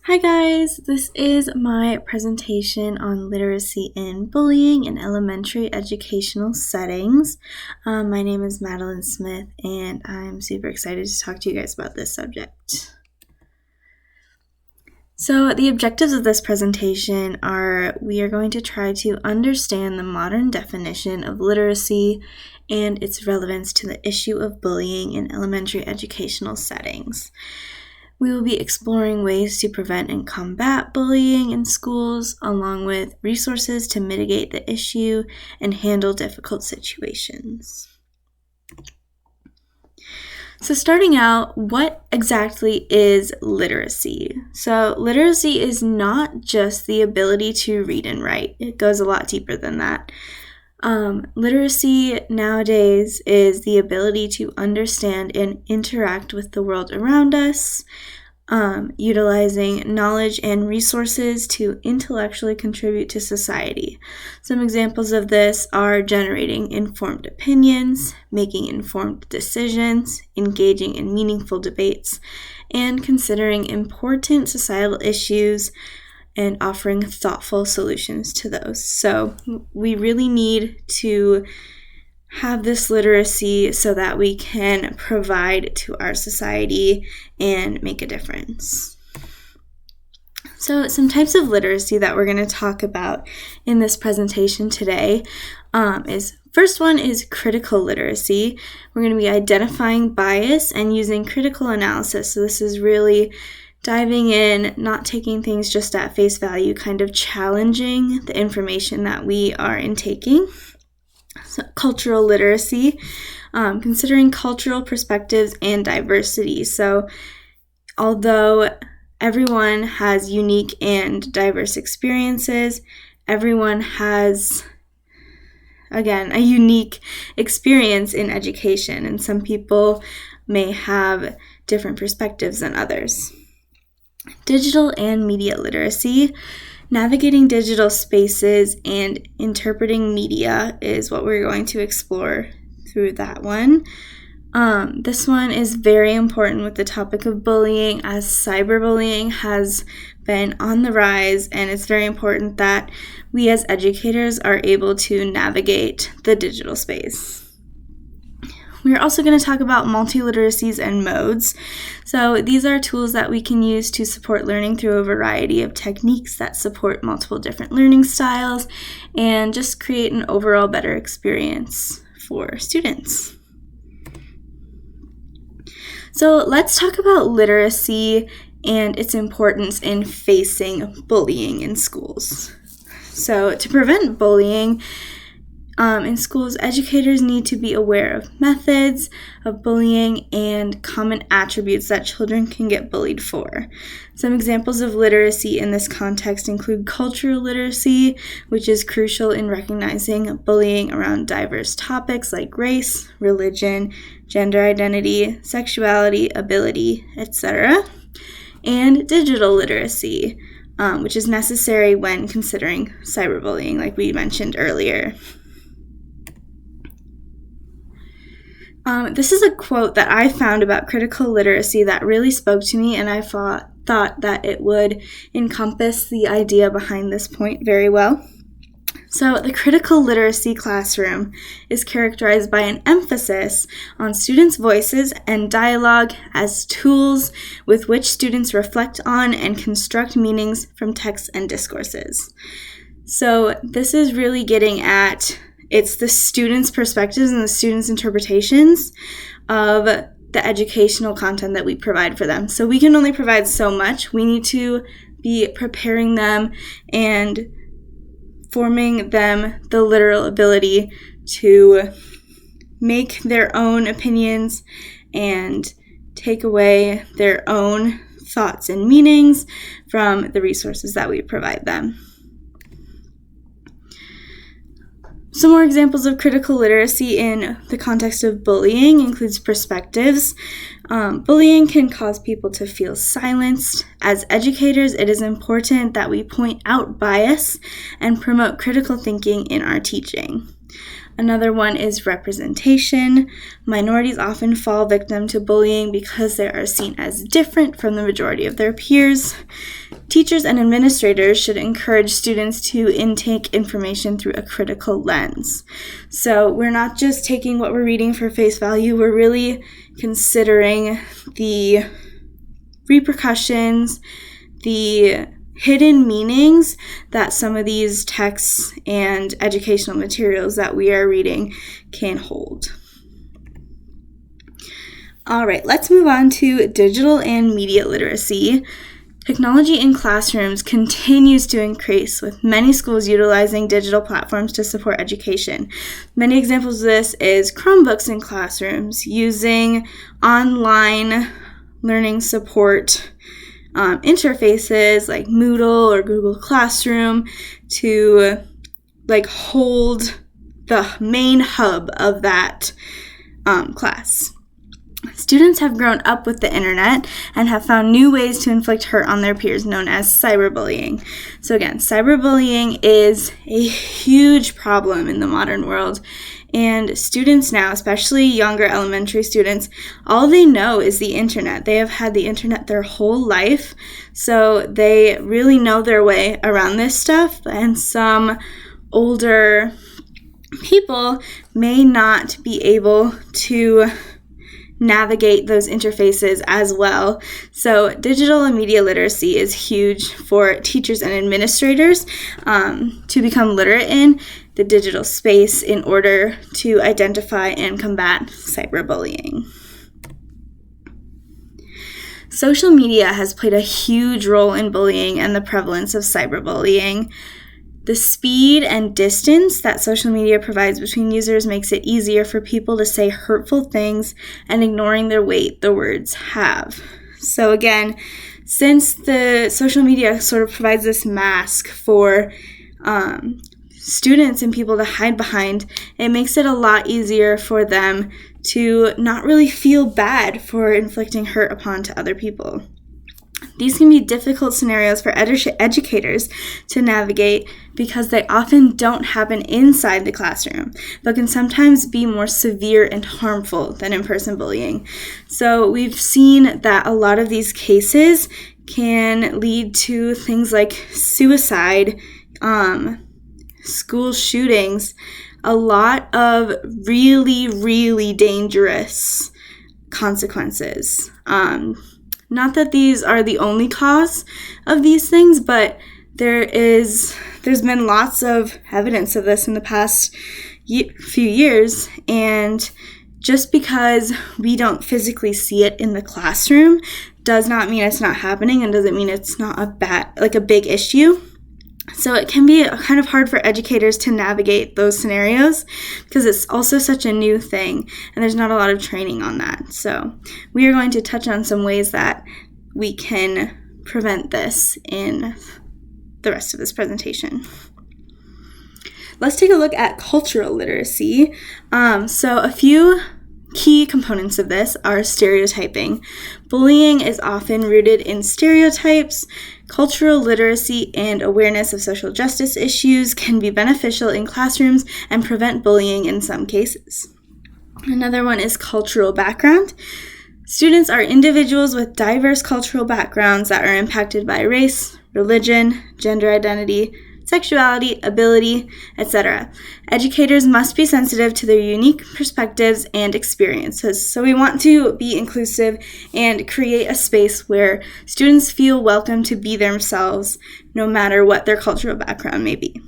Hi guys, this is my presentation on literacy and bullying in elementary educational settings. My name is Madeline Smith and I'm super excited to talk to you guys about this subject. So the objectives of this presentation are we are going to try to understand the modern definition of literacy and its relevance to the issue of bullying in elementary educational settings. We will be exploring ways to prevent and combat bullying in schools, along with resources to mitigate the issue and handle difficult situations. So starting out, what exactly is literacy? So literacy is not just the ability to read and write. It goes a lot deeper than that. Literacy nowadays is the ability to understand and interact with the world around us, utilizing knowledge and resources to intellectually contribute to society. Some examples of this are generating informed opinions, making informed decisions, engaging in meaningful debates, and considering important societal issues and offering thoughtful solutions to those. So we really need to have this literacy so that we can provide to our society and make a difference. So some types of literacy that we're going to talk about in this presentation today first one is critical literacy. We're going to be identifying bias and using critical analysis. So this is really diving in, not taking things just at face value, kind of challenging the information that we are intaking. So, cultural literacy, considering cultural perspectives and diversity. So although everyone has unique and diverse experiences, everyone has, again, a unique experience in education, and some people may have different perspectives than others. Digital and media literacy. Navigating digital spaces and interpreting media is what we're going to explore through that one. This one is very important with the topic of bullying, as cyberbullying has been on the rise, and it's very important that we as educators are able to navigate the digital space. We're also going to talk about multiliteracies and modes. So these are tools that we can use to support learning through a variety of techniques that support multiple different learning styles and just create an overall better experience for students. So let's talk about literacy and its importance in facing bullying in schools. So to prevent bullying, in schools, educators need to be aware of methods of bullying and common attributes that children can get bullied for. Some examples of literacy in this context include cultural literacy, which is crucial in recognizing bullying around diverse topics like race, religion, gender identity, sexuality, ability, etc., and digital literacy, which is necessary when considering cyberbullying, like we mentioned earlier. This is a quote that I found about critical literacy that really spoke to me, and I thought that it would encompass the idea behind this point very well. So the critical literacy classroom is characterized by an emphasis on students' voices and dialogue as tools with which students reflect on and construct meanings from texts and discourses. So this is really getting at it's the students' perspectives and the students' interpretations of the educational content that we provide for them. So we can only provide so much. We need to be preparing them and forming them the literal ability to make their own opinions and take away their own thoughts and meanings from the resources that we provide them. Some more examples of critical literacy in the context of bullying includes perspectives. Bullying can cause people to feel silenced. As educators, it is important that we point out bias and promote critical thinking in our teaching. Another one is representation. Minorities often fall victim to bullying because they are seen as different from the majority of their peers. Teachers and administrators should encourage students to intake information through a critical lens. So we're not just taking what we're reading for face value, we're really considering the repercussions, the hidden meanings that some of these texts and educational materials that we are reading can hold. All right, let's move on to digital and media literacy. Technology in classrooms continues to increase, with many schools utilizing digital platforms to support education. Many examples of this is Chromebooks in classrooms, using online learning support interfaces like Moodle or Google Classroom to hold the main hub of that class. Students have grown up with the internet and have found new ways to inflict hurt on their peers, known as cyberbullying. So again, cyberbullying is a huge problem in the modern world. And students now, especially younger elementary students, all they know is the internet. They have had the internet their whole life, so they really know their way around this stuff. And some older people may not be able to navigate those interfaces as well. So digital and media literacy is huge for teachers and administrators to become literate in the digital space in order to identify and combat cyberbullying. Social media has played a huge role in bullying and the prevalence of cyberbullying. The speed and distance that social media provides between users makes it easier for people to say hurtful things and ignoring the weight the words have. So again, since the social media sort of provides this mask for students and people to hide behind, it makes it a lot easier for them to not really feel bad for inflicting hurt upon to other people. These can be difficult scenarios for educators to navigate because they often don't happen inside the classroom, but can sometimes be more severe and harmful than in-person bullying. So we've seen that a lot of these cases can lead to things like suicide, school shootings, a lot of really, really dangerous consequences. Not that these are the only cause of these things, but there's been lots of evidence of this in the past few years, and just because we don't physically see it in the classroom does not mean it's not happening and doesn't mean it's not a big issue. So it can be kind of hard for educators to navigate those scenarios because it's also such a new thing and there's not a lot of training on that. So we are going to touch on some ways that we can prevent this in the rest of this presentation. Let's take a look at cultural literacy. So a few key components of this are stereotyping. Bullying is often rooted in stereotypes. Cultural literacy and awareness of social justice issues can be beneficial in classrooms and prevent bullying in some cases. Another one is cultural background. Students are individuals with diverse cultural backgrounds that are impacted by race, religion, gender identity, sexuality, ability, etc. Educators must be sensitive to their unique perspectives and experiences. So we want to be inclusive and create a space where students feel welcome to be themselves, no matter what their cultural background may be.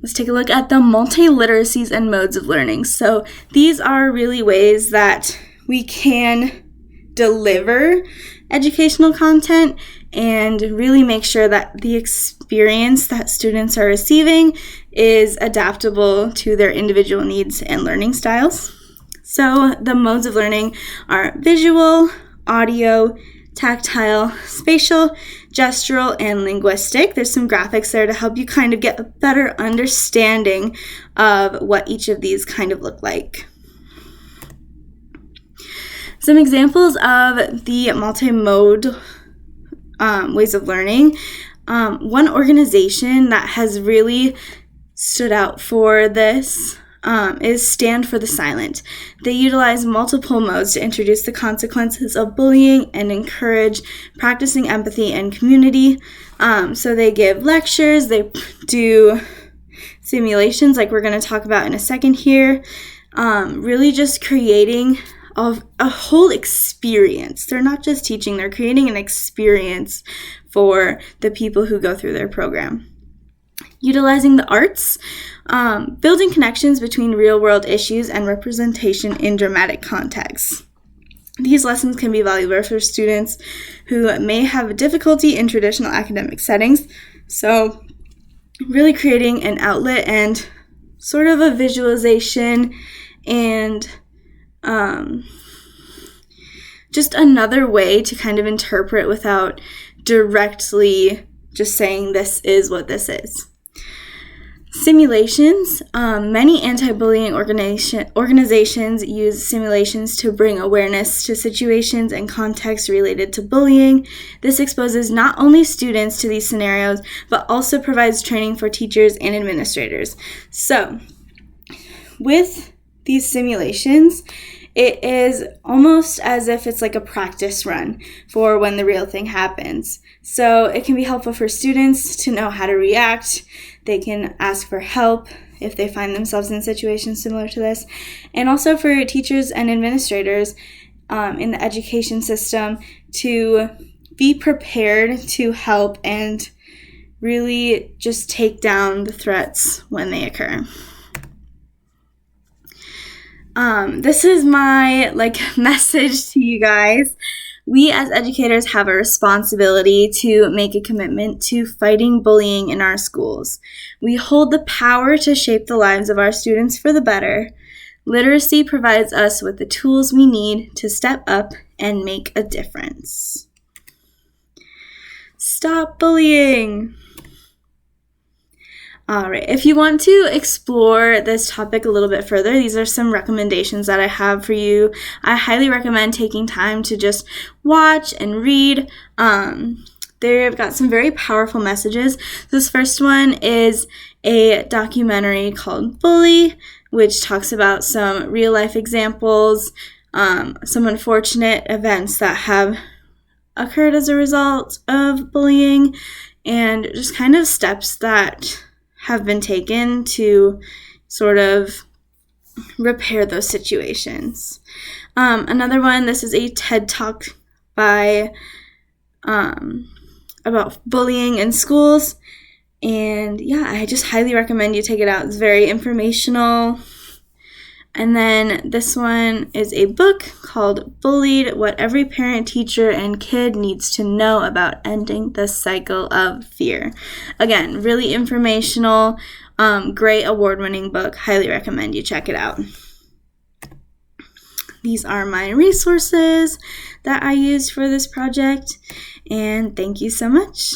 Let's take a look at the multiliteracies and modes of learning. So these are really ways that we can deliver educational content and really make sure that the experience that students are receiving is adaptable to their individual needs and learning styles. So the modes of learning are visual, audio, tactile, spatial, gestural, and linguistic. There's some graphics there to help you kind of get a better understanding of what each of these kind of look like. Some examples of the multi-mode ways of learning. One organization that has really stood out for this is Stand for the Silent. They utilize multiple modes to introduce the consequences of bullying and encourage practicing empathy and community. So they give lectures, they do simulations like we're going to talk about in a second here, really just creating a whole experience. They're not just teaching, they're creating an experience for the people who go through their program. Utilizing the arts, building connections between real-world issues and representation in dramatic contexts. These lessons can be valuable for students who may have difficulty in traditional academic settings. So really creating an outlet and sort of a visualization and just another way to kind of interpret without directly just saying this is what this is. Simulations. Many anti-bullying organizations use simulations to bring awareness to situations and contexts related to bullying. This exposes not only students to these scenarios, but also provides training for teachers and administrators. So, with these simulations, it is almost as if it's like a practice run for when the real thing happens. So it can be helpful for students to know how to react. They can ask for help if they find themselves in situations similar to this. And also for teachers and administrators in the education system to be prepared to help and really just take down the threats when they occur. This is my message to you guys. We as educators have a responsibility to make a commitment to fighting bullying in our schools. We hold the power to shape the lives of our students for the better. Literacy provides us with the tools we need to step up and make a difference. Stop bullying! All right, if you want to explore this topic a little bit further, these are some recommendations that I have for you. I highly recommend taking time to just watch and read. They've got some very powerful messages. This first one is a documentary called Bully, which talks about some real-life examples, some unfortunate events that have occurred as a result of bullying, and just kind of steps that have been taken to sort of repair those situations. Another one, this is a TED Talk by about bullying in schools. And yeah, I just highly recommend you take it out. It's very informational. And then this one is a book called Bullied: What Every Parent, Teacher, and Kid Needs to Know About Ending the Cycle of Fear. Again, really informational, great award-winning book. Highly recommend you check it out. These are my resources that I used for this project, and thank you so much.